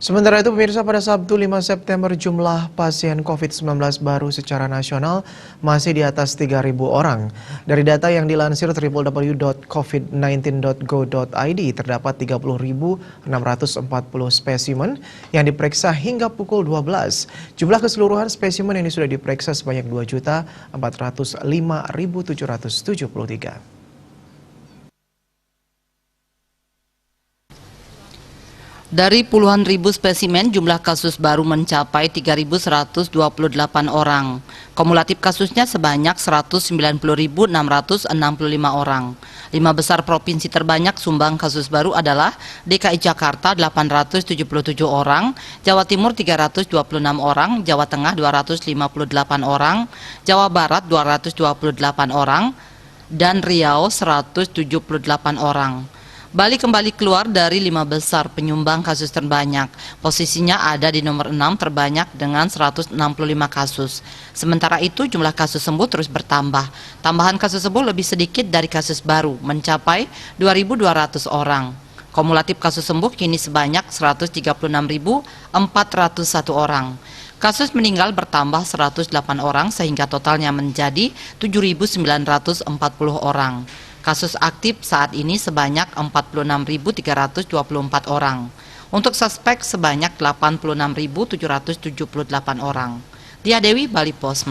Sementara itu pemirsa, pada Sabtu 5 September jumlah pasien COVID-19 baru secara nasional masih di atas 3.000 orang. Dari data yang dilansir www.covid19.go.id terdapat 30.640 spesimen yang diperiksa hingga pukul 12. Jumlah keseluruhan spesimen ini sudah diperiksa sebanyak 2.405.773. Dari puluhan ribu spesimen, jumlah kasus baru mencapai 3.128 orang. Kumulatif kasusnya sebanyak 190.665 orang. 5 besar provinsi terbanyak sumbang kasus baru adalah DKI Jakarta 877 orang, Jawa Timur 326 orang, Jawa Tengah 258 orang, Jawa Barat 228 orang, dan Riau 178 orang. Bali kembali keluar dari 5 besar penyumbang kasus terbanyak. Posisinya ada di nomor 6 terbanyak dengan 165 kasus. Sementara itu jumlah kasus sembuh terus bertambah. Tambahan kasus sembuh lebih sedikit dari kasus baru, mencapai 2.200 orang. Kumulatif kasus sembuh kini sebanyak 136.401 orang. Kasus meninggal bertambah 108 orang sehingga totalnya menjadi 7.940 orang. Kasus aktif saat ini sebanyak 46.324 orang. Untuk suspek sebanyak 86.778 orang. Dia Dewi, Bali Pos.